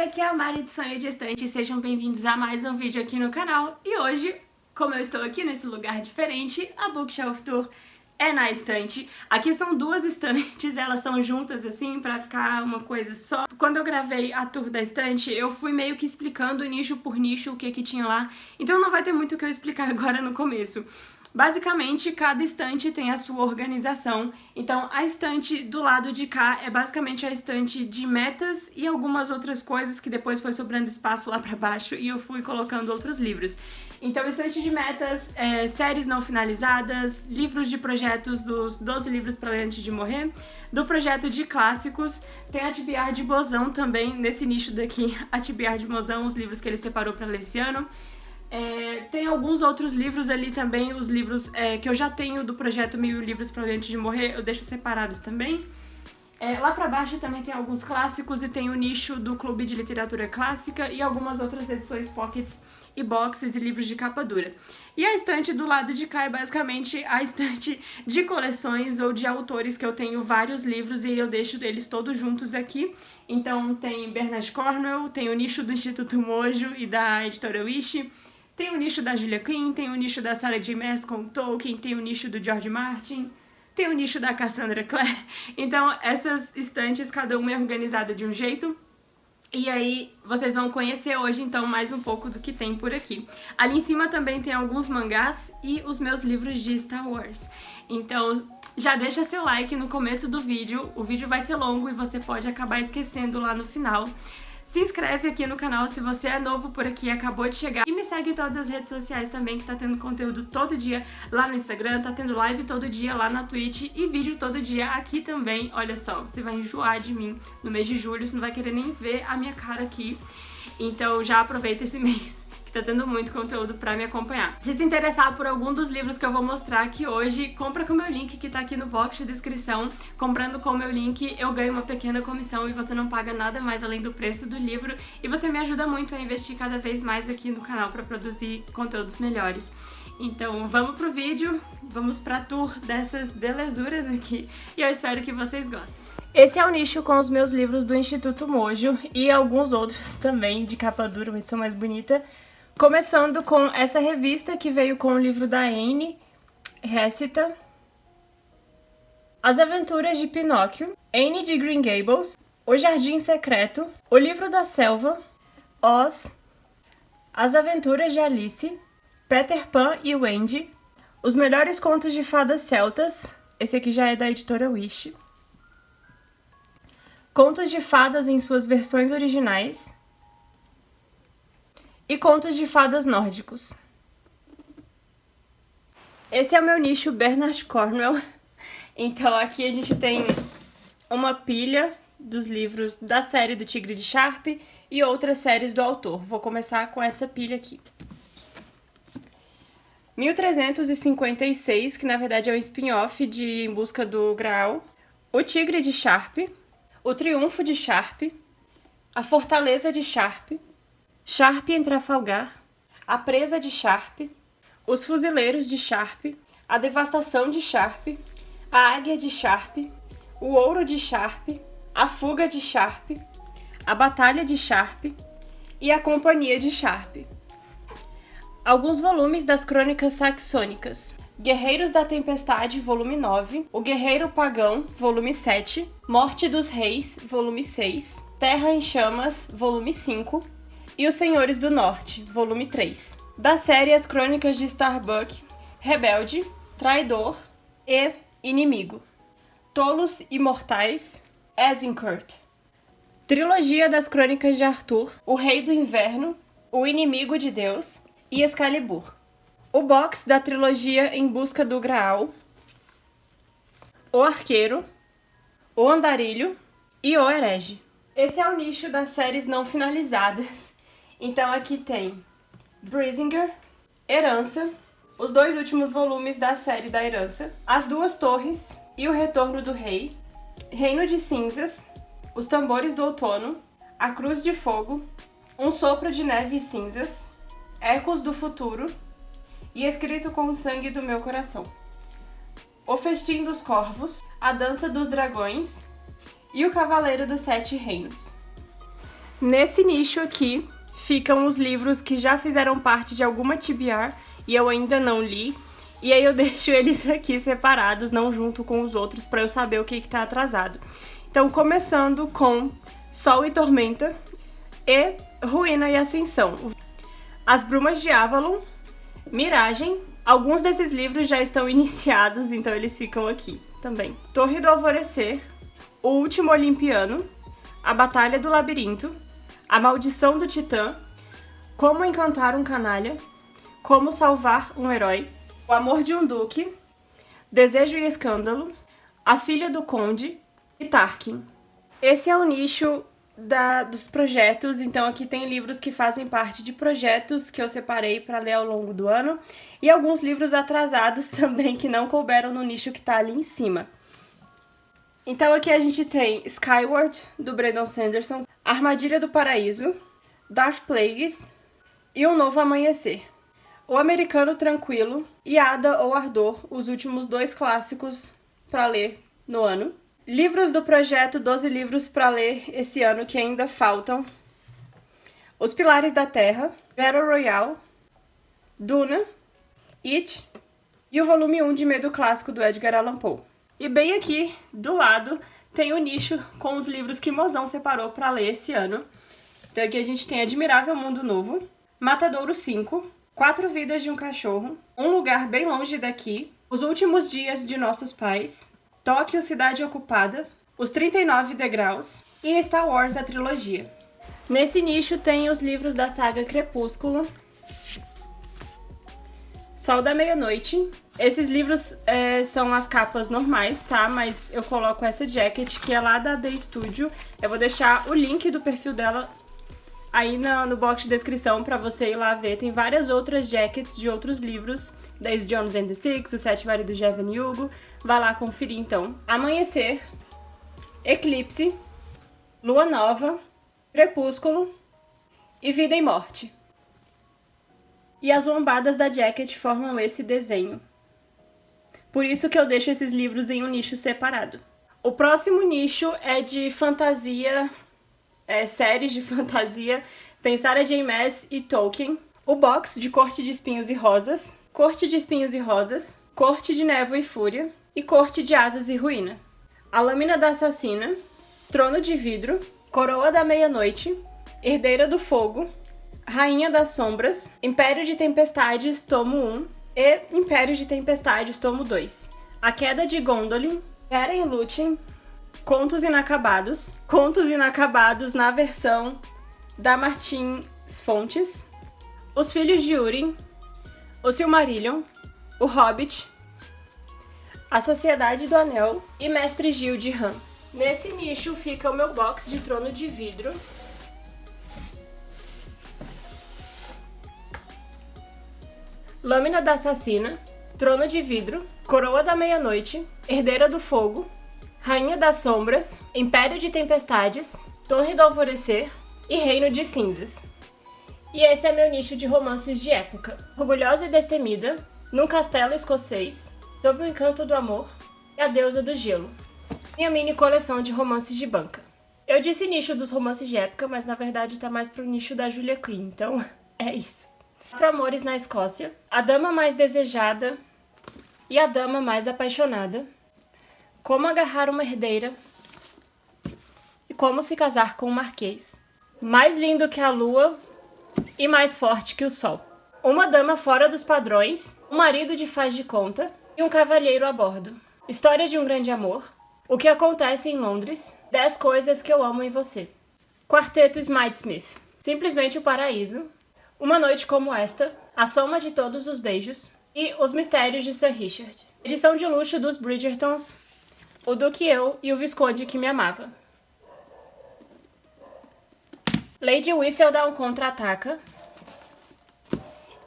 aqui é a Mari do Sonho de Estante, sejam bem-vindos a mais um vídeo aqui no canal. E hoje, como eu estou aqui nesse lugar diferente, a Bookshelf Tour é na estante. Aqui são duas estantes, elas são juntas assim pra ficar uma coisa só. Quando eu gravei a tour da estante, eu fui meio que explicando nicho por nicho o que tinha lá, então não vai ter muito o que eu explicar agora no começo. Basicamente, cada estante tem a sua organização, então a estante do lado de cá é basicamente a estante de metas e algumas outras coisas que depois foi sobrando espaço lá pra baixo e eu fui colocando outros livros. Então, estante de metas, séries não finalizadas, livros de projetos dos 12 livros para ler antes de morrer, do projeto de clássicos, tem a TBR de Bozão também, nesse nicho daqui, a TBR de Bozão, os livros que ele separou para ler esse ano. Tem alguns outros livros ali também, os livros que eu já tenho do projeto 1000 livros para ler antes de morrer, eu deixo separados também. Lá pra baixo também tem alguns clássicos e tem o nicho do Clube de Literatura Clássica e algumas outras edições pockets e boxes e livros de capa dura. E a estante do lado de cá é basicamente a estante de coleções ou de autores que eu tenho vários livros e eu deixo eles todos juntos aqui. Então tem Bernard Cornwell, tem o nicho do Instituto Mojo e da Editora Wish, tem o nicho da Julia Quinn, tem o nicho da Sarah J. Maas com Tolkien, tem o nicho do George Martin, tem o nicho da Cassandra Clare. Então essas estantes, cada uma é organizada de um jeito. E aí vocês vão conhecer hoje então mais um pouco do que tem por aqui. Ali em cima também tem alguns mangás e os meus livros de Star Wars. Então já deixa seu like no começo do vídeo, o vídeo vai ser longo e você pode acabar esquecendo lá no final. Se inscreve aqui no canal se você é novo por aqui, acabou de chegar. E me segue em todas as redes sociais também, que tá tendo conteúdo todo dia lá no Instagram, tá tendo live todo dia lá na Twitch e vídeo todo dia aqui também. Olha só, você vai enjoar de mim no mês de julho, você não vai querer nem ver a minha cara aqui. Então já aproveita esse mês, tá tendo muito conteúdo pra me acompanhar. Se interessar por algum dos livros que eu vou mostrar aqui hoje, compra com o meu link que tá aqui no box de descrição. Comprando com o meu link, eu ganho uma pequena comissão e você não paga nada mais além do preço do livro. E você me ajuda muito a investir cada vez mais aqui no canal pra produzir conteúdos melhores. Então vamos pro vídeo, vamos pra tour dessas belezuras aqui e eu espero que vocês gostem. Esse é o nicho com os meus livros do Instituto Mojo e alguns outros também de capa dura, uma edição mais bonita. Começando com essa revista que veio com o livro da Anne Récita, As Aventuras de Pinóquio, Anne de Green Gables, O Jardim Secreto, O Livro da Selva, Oz, As Aventuras de Alice, Peter Pan e Wendy, Os Melhores Contos de Fadas Celtas, esse aqui já é da Editora Wish, Contos de Fadas em suas versões originais, e contos de fadas nórdicos. Esse é o meu nicho Bernard Cornwell. Então aqui a gente tem uma pilha dos livros da série do Tigre de Sharp e outras séries do autor. Vou começar com essa pilha aqui. 1356, que na verdade é um spin-off de Em Busca do Graal. O Tigre de Sharp, O Triunfo de Sharp, A Fortaleza de Sharp, Sharp em Trafalgar, A Presa de Sharp, Os Fuzileiros de Sharp, A Devastação de Sharp, A Águia de Sharp, O Ouro de Sharp, A Fuga de Sharp, A Batalha de Sharp e A Companhia de Sharp. Alguns volumes das Crônicas Saxônicas: Guerreiros da Tempestade, volume 9, O Guerreiro Pagão, volume 7, Morte dos Reis, volume 6, Terra em Chamas, volume 5, e Os Senhores do Norte, volume 3. Da série As Crônicas de Starbuck, Rebelde, Traidor e Inimigo. Tolos Imortais, Azincourt. Trilogia das Crônicas de Arthur, O Rei do Inverno, O Inimigo de Deus e Excalibur. O box da trilogia Em Busca do Graal, O Arqueiro, O Andarilho e O Herege. Esse é o nicho das séries não finalizadas. Então aqui tem Brisinger, Herança, os dois últimos volumes da série da Herança, As Duas Torres e O Retorno do Rei, Reino de Cinzas, Os Tambores do Outono, A Cruz de Fogo, Um Sopro de Neve e Cinzas, Ecos do Futuro e Escrito com o Sangue do Meu Coração, O Festim dos Corvos, A Dança dos Dragões e O Cavaleiro dos Sete Reinos. Nesse nicho aqui ficam os livros que já fizeram parte de alguma TBR e eu ainda não li. E aí eu deixo eles aqui separados, não junto com os outros, pra eu saber o que tá atrasado. Então, começando com Sol e Tormenta e Ruína e Ascensão. As Brumas de Avalon, Miragem. Alguns desses livros já estão iniciados, então eles ficam aqui também. Torre do Alvorecer, O Último Olimpiano, A Batalha do Labirinto, A Maldição do Titã, Como Encantar um Canalha, Como Salvar um Herói, O Amor de um Duque, Desejo e Escândalo, A Filha do Conde e Tarkin. Esse é o nicho dos projetos, então aqui tem livros que fazem parte de projetos que eu separei para ler ao longo do ano e alguns livros atrasados também que não couberam no nicho que tá ali em cima. Então aqui a gente tem Skyward, do Brandon Sanderson, Armadilha do Paraíso, Dark Plagueis e Um Novo Amanhecer. O Americano Tranquilo e Ada ou Ardor, os últimos 2 clássicos para ler no ano. Livros do projeto 12 livros para ler esse ano que ainda faltam. Os Pilares da Terra, Battle Royale, Duna, It e o volume 1 de Medo Clássico do Edgar Allan Poe. E bem aqui do lado tem o nicho com os livros que Mozão separou para ler esse ano. Então aqui a gente tem Admirável Mundo Novo, Matadouro 5, 4 Vidas de um Cachorro, Um Lugar Bem Longe Daqui, Os Últimos Dias de Nossos Pais, Tóquio, Cidade Ocupada, Os 39 Degraus e Star Wars, a trilogia. Nesse nicho tem os livros da saga Crepúsculo, Sol da Meia-Noite. Esses livros são as capas normais, tá? Mas eu coloco essa jacket que é lá da B Studio. Eu vou deixar o link do perfil dela aí no box de descrição pra você ir lá ver. Tem várias outras jackets de outros livros, desde Jones and the Six, Os Sete Maridos de Evan Hugo. Vai lá conferir então. Amanhecer, Eclipse, Lua Nova, Crepúsculo e Vida e Morte. E as lombadas da jacket formam esse desenho. Por isso que eu deixo esses livros em um nicho separado. O próximo nicho é de fantasia, séries de fantasia. Tem Sarah J. Maas e Tolkien. O box de Corte de Espinhos e Rosas, Corte de Espinhos e Rosas, Corte de Névoa e Fúria e Corte de Asas e Ruína. A Lâmina da Assassina, Trono de Vidro, Coroa da Meia-Noite, Herdeira do Fogo, Rainha das Sombras, Império de Tempestades, tomo 1 e Império de Tempestades, tomo 2. A Queda de Gondolin, Eren Lúthien, Contos Inacabados na versão da Martins Fontes, Os Filhos de Húrin, O Silmarillion, O Hobbit, A Sociedade do Anel e Mestre Gil de Han. Nesse nicho fica o meu box de Trono de Vidro. Lâmina da Assassina, Trono de Vidro, Coroa da Meia-Noite, Herdeira do Fogo, Rainha das Sombras, Império de Tempestades, Torre do Alvorecer e Reino de Cinzas. E esse é meu nicho de romances de época. Orgulhosa e Destemida, Num Castelo Escocês, Sob o Encanto do Amor e A Deusa do Gelo. Minha mini coleção de romances de banca. Eu disse nicho dos romances de época, mas na verdade tá mais pro nicho da Julia Quinn, então é isso. 4 Amores na Escócia, A Dama Mais Desejada e A Dama Mais Apaixonada, Como Agarrar uma Herdeira e Como Se Casar com um Marquês, Mais Lindo que a Lua e Mais Forte que o Sol, Uma Dama Fora dos Padrões, Um Marido de Faz de Conta e Um Cavalheiro a Bordo, História de um Grande Amor, O que Acontece em Londres, 10 Coisas que Eu Amo em Você, Quarteto Smith, Simplesmente o Paraíso, Uma Noite Como Esta, A Soma de Todos os Beijos e Os Mistérios de Sir Richard. Edição de luxo dos Bridgertons, O Duque Eu e o Visconde que Me Amava. Lady Whistledown Contra-Ataca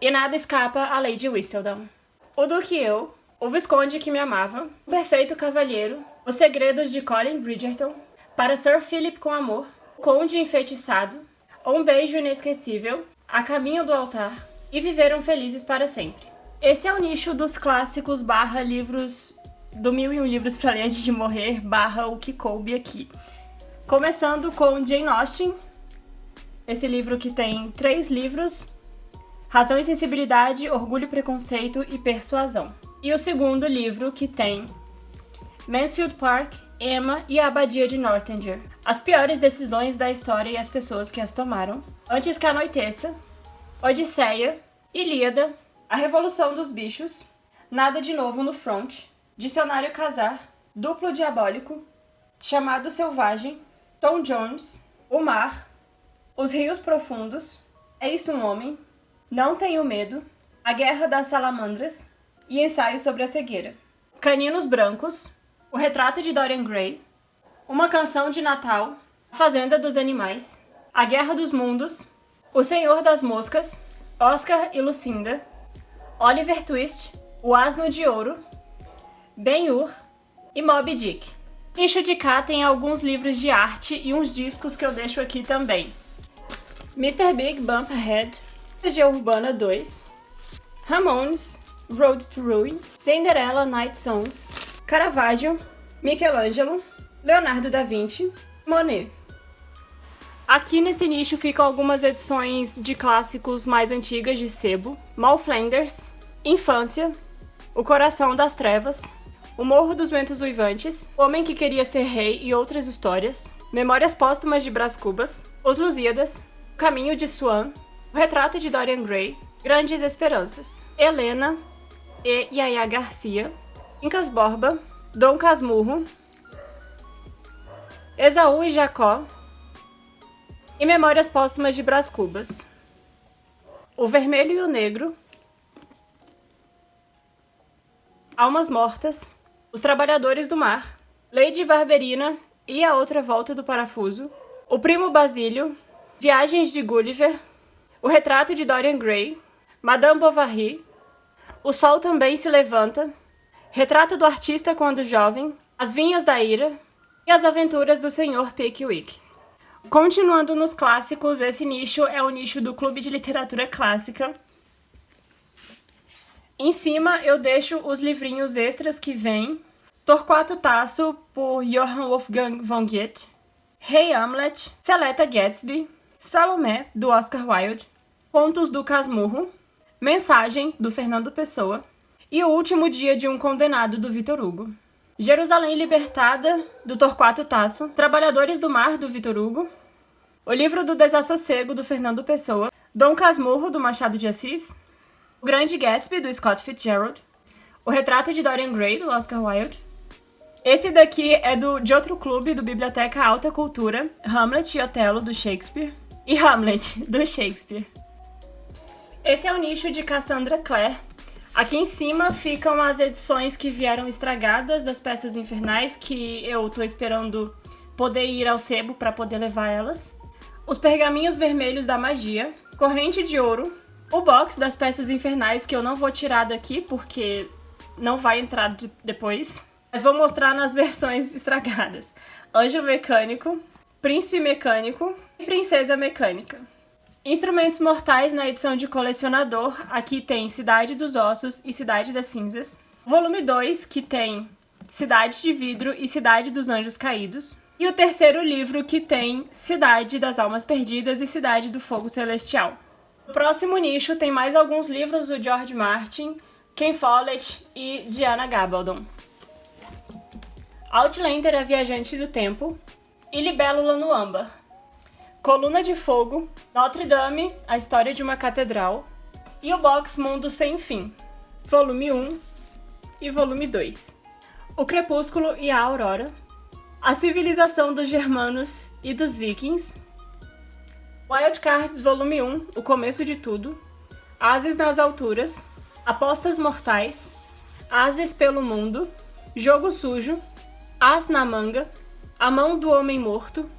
e Nada Escapa a Lady Whistledown. O Duque Eu, O Visconde que Me Amava, O Perfeito Cavalheiro, Os Segredos de Colin Bridgerton, Para Sir Philip com Amor, Conde Enfeitiçado, Um Beijo Inesquecível, A Caminho do Altar e Viveram Felizes para Sempre. Esse é o nicho dos clássicos / livros do 1001 livros para ler antes de morrer / o que coube aqui. Começando com Jane Austen, esse livro que tem 3 livros: Razão e Sensibilidade, Orgulho e Preconceito e Persuasão. E o segundo livro que tem Mansfield Park, Emma e a Abadia de Northanger. As piores decisões da história e as pessoas que as tomaram. Antes que anoiteça, Odisseia, Ilíada, A Revolução dos Bichos, Nada de Novo no Front, Dicionário Casar, Duplo Diabólico, Chamado Selvagem, Tom Jones, O Mar, Os Rios Profundos, É Isso um Homem, Não Tenho Medo, A Guerra das Salamandras e Ensaio sobre a Cegueira. Caninos Brancos, O Retrato de Dorian Gray, Uma Canção de Natal, A Fazenda dos Animais, A Guerra dos Mundos, O Senhor das Moscas, Oscar e Lucinda, Oliver Twist, O Asno de Ouro, Ben-Hur e Moby Dick. Nicho de cá tem alguns livros de arte e uns discos que eu deixo aqui também. Mr. Big Bump Ahead, G Urbana 2, Ramones, Road to Ruin, Cinderella Night Songs, Caravaggio, Michelangelo, Leonardo da Vinci, Monet. Aqui nesse nicho ficam algumas edições de clássicos mais antigas de sebo: Moll Flanders, Infância, O Coração das Trevas, O Morro dos Ventos Uivantes, O Homem que Queria Ser Rei e Outras Histórias, Memórias Póstumas de Brás Cubas, Os Lusíadas, O Caminho de Swan, O Retrato de Dorian Gray, Grandes Esperanças, Helena e Yaya Garcia, Incas Borba, Dom Casmurro, Esaú e Jacó e Memórias Póstumas de Brás Cubas, O Vermelho e o Negro, Almas Mortas, Os Trabalhadores do Mar, Lady Barberina e a Outra Volta do Parafuso, O Primo Basílio, Viagens de Gulliver, O Retrato de Dorian Gray, Madame Bovary, O Sol Também Se Levanta, Retrato do Artista Quando Jovem, As Vinhas da Ira e As Aventuras do Sr. Pickwick. Continuando nos clássicos, esse nicho é o nicho do Clube de Literatura Clássica. Em cima eu deixo os livrinhos extras que vêm: Torquato Tasso, por Johann Wolfgang von Goethe, Rei Hamlet, Seleta Gatsby, Salomé, do Oscar Wilde, Contos do Casmurro, Mensagem, do Fernando Pessoa, e O Último Dia de um Condenado, do Victor Hugo. Jerusalém Libertada, do Torquato Tasso, Trabalhadores do Mar, do Victor Hugo, O Livro do Desassossego, do Fernando Pessoa, Dom Casmurro, do Machado de Assis, O Grande Gatsby, do Scott Fitzgerald, O Retrato de Dorian Gray, do Oscar Wilde. Esse daqui é de outro clube, do Biblioteca Alta Cultura, Hamlet e Otelo, do Shakespeare, e Hamlet, do Shakespeare. Esse é o nicho de Cassandra Clare. Aqui em cima ficam as edições que vieram estragadas das Peças Infernais, que eu tô esperando poder ir ao sebo para poder levar elas. Os Pergaminhos Vermelhos da Magia, Corrente de Ouro, o box das Peças Infernais, que eu não vou tirar daqui porque não vai entrar depois, mas vou mostrar nas versões estragadas: Anjo Mecânico, Príncipe Mecânico e Princesa Mecânica. Instrumentos Mortais na edição de colecionador, aqui tem Cidade dos Ossos e Cidade das Cinzas. Volume 2, que tem Cidade de Vidro e Cidade dos Anjos Caídos. E o terceiro livro, que tem Cidade das Almas Perdidas e Cidade do Fogo Celestial. No próximo nicho tem mais alguns livros do George Martin, Ken Follett e Diana Gabaldon. Outlander, A Viajante do Tempo e Libélula no Âmbar. Coluna de Fogo, Notre Dame, A História de uma Catedral e o box Mundo Sem Fim, volume 1 e volume 2. O Crepúsculo e a Aurora, A Civilização dos Germanos e dos Vikings, Wild Cards, volume 1, O Começo de Tudo, Ases nas Alturas, Apostas Mortais, Ases pelo Mundo, Jogo Sujo, As na Manga, A Mão do Homem Morto,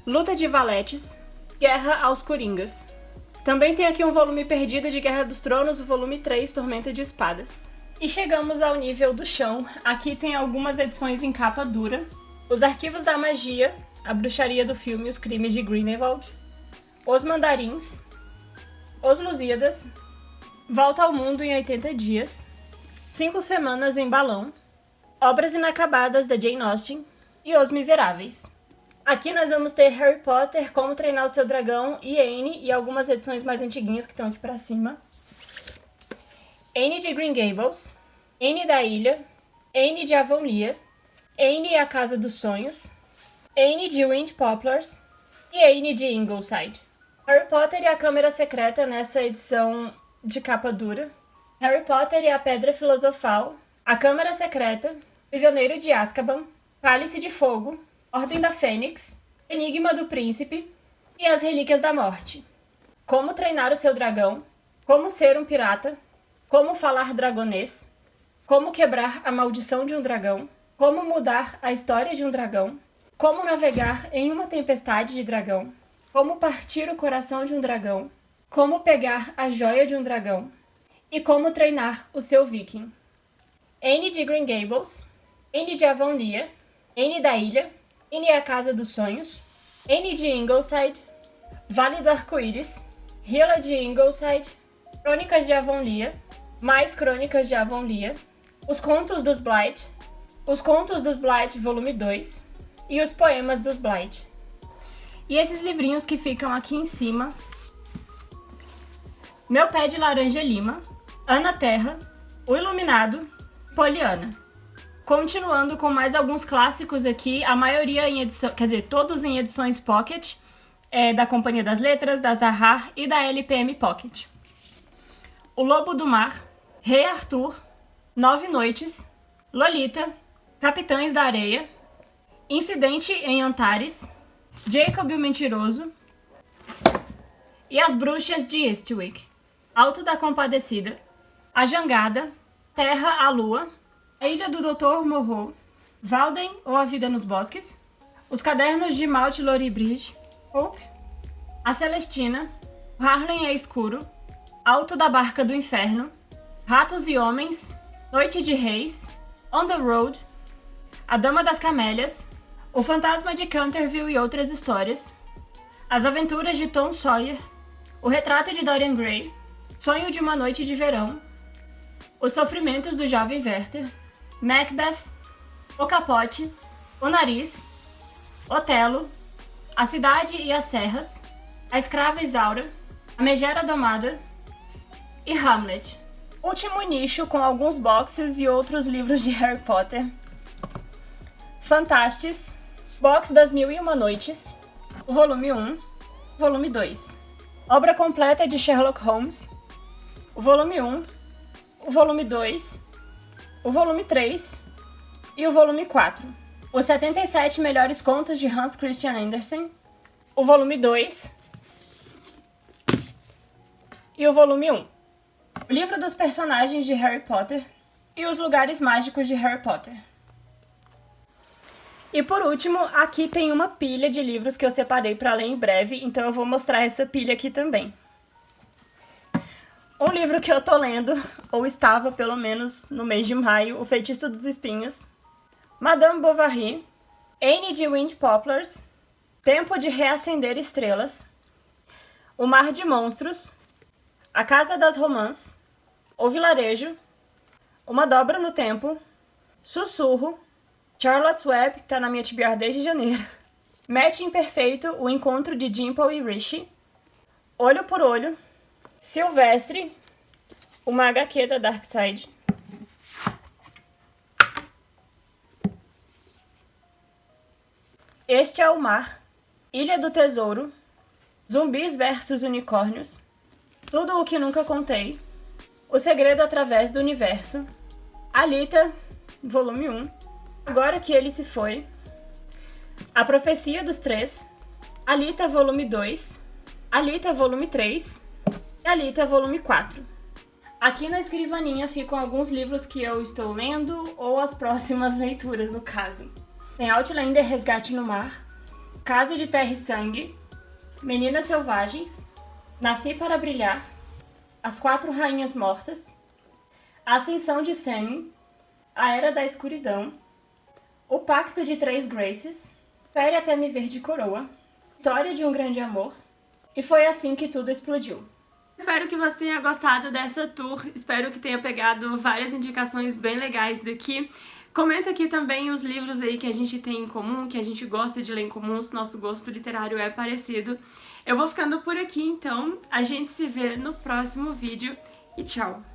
Luta de Valetes, Guerra aos Coringas. Também tem aqui um volume perdido de Guerra dos Tronos, o volume 3, Tormenta de Espadas. E chegamos ao nível do chão. Aqui tem algumas edições em capa dura: Os Arquivos da Magia, A Bruxaria do Filme e os Crimes de Grindelwald, Os Mandarins, Os Lusíadas, Volta ao Mundo em 80 Dias, 5 Semanas em Balão, Obras Inacabadas da Jane Austen e Os Miseráveis. Aqui nós vamos ter Harry Potter, Como Treinar o Seu Dragão e Anne, e algumas edições mais antiguinhas que estão aqui pra cima. Anne de Green Gables, Anne da Ilha, Anne de Avonlea, Anne e a Casa dos Sonhos, Anne de Wind Poplars e Anne de Ingleside. Harry Potter e a Câmara Secreta nessa edição de capa dura. Harry Potter e a Pedra Filosofal, a Câmara Secreta, Prisioneiro de Azkaban, Cálice de Fogo, Ordem da Fênix, Enigma do Príncipe e As Relíquias da Morte. Como Treinar o Seu Dragão, Como Ser um Pirata, Como Falar Dragonês, Como Quebrar a Maldição de um Dragão, Como Mudar a História de um Dragão, Como Navegar em uma Tempestade de Dragão, Como Partir o Coração de um Dragão, Como Pegar a Joia de um Dragão e Como Treinar o Seu Viking. Anne de Green Gables, Anne de Avonlea, Anne da Ilha, Anne e a Casa dos Sonhos, Anne de Ingleside, Vale do Arco-Íris, Hila de Ingleside, Crônicas de Avonlea, Mais Crônicas de Avonlea, Os Contos dos Blight, Os Contos dos Blight, volume 2, e Os Poemas dos Blight. E esses livrinhos que ficam aqui em cima: Meu Pé de Laranja Lima, Ana Terra, O Iluminado, Poliana. Continuando com mais alguns clássicos aqui, a maioria em edição, quer dizer, todos em edições Pocket, da Companhia das Letras, da Zahar e da LPM Pocket. O Lobo do Mar, Rei Arthur, 9 Noites, Lolita, Capitães da Areia, Incidente em Antares, Jacob o Mentiroso e As Bruxas de Eastwick, Alto da Compadecida, A Jangada, Terra à Lua, A Ilha do Dr. Moreau, Walden ou A Vida nos Bosques, Os Cadernos de Malte Loribridge, Hope, A Celestina, Harlem é Escuro, Alto da Barca do Inferno, Ratos e Homens, Noite de Reis, On the Road, A Dama das Camélias, O Fantasma de Canterville e Outras Histórias, As Aventuras de Tom Sawyer, O Retrato de Dorian Gray, Sonho de uma Noite de Verão, Os Sofrimentos do Jovem Werther, Macbeth, O Capote, O Nariz, Otelo, A Cidade e as Serras, A Escrava Isaura, A Megera Domada e Hamlet. Último nicho com alguns boxes e outros livros de Harry Potter. Fantastes, Box das Mil e Uma Noites, o volume 1, volume 2. Obra completa de Sherlock Holmes, o volume 1, o volume 2, o volume 3 e o volume 4. Os 77 Melhores Contos de Hans Christian Andersen, o volume 2 e o volume 1. O livro dos personagens de Harry Potter e os lugares mágicos de Harry Potter. E por último, aqui tem uma pilha de livros que eu separei para ler em breve, então eu vou mostrar essa pilha aqui também. Um livro que eu tô lendo, ou estava pelo menos no mês de maio, O Feitiço dos Espinhos, Madame Bovary, Anne de Wind Poplars, Tempo de Reacender Estrelas, O Mar de Monstros, A Casa das Romãs, O Vilarejo, Uma Dobra no Tempo, Sussurro, Charlotte's Web, que tá na minha TBR desde janeiro, Match Imperfeito, O Encontro de Dimple e Rishi, Olho por Olho, Silvestre, uma HQ da Darkside, Este é o Mar, Ilha do Tesouro, Zumbis versus Unicórnios, Tudo o que Nunca Contei, O Segredo através do Universo, Alita, volume 1, Agora que Ele se Foi, A Profecia dos Três, Alita, volume 2, Alita, volume 3, Alita, volume 4. Aqui na escrivaninha ficam alguns livros que eu estou lendo, ou as próximas leituras, no caso. Tem Outlander, Resgate no Mar, Casa de Terra e Sangue, Meninas Selvagens, Nasci para Brilhar, As Quatro Rainhas Mortas, A Ascensão de Sammy, A Era da Escuridão, O Pacto de Três Graces, Espere até me ver de coroa, História de um Grande Amor, e Foi Assim que Tudo Explodiu. Espero que você tenha gostado dessa tour, espero que tenha pegado várias indicações bem legais daqui. Comenta aqui também os livros aí que a gente tem em comum, que a gente gosta de ler em comum, se nosso gosto literário é parecido. Eu vou ficando por aqui, então. A gente se vê no próximo vídeo e tchau!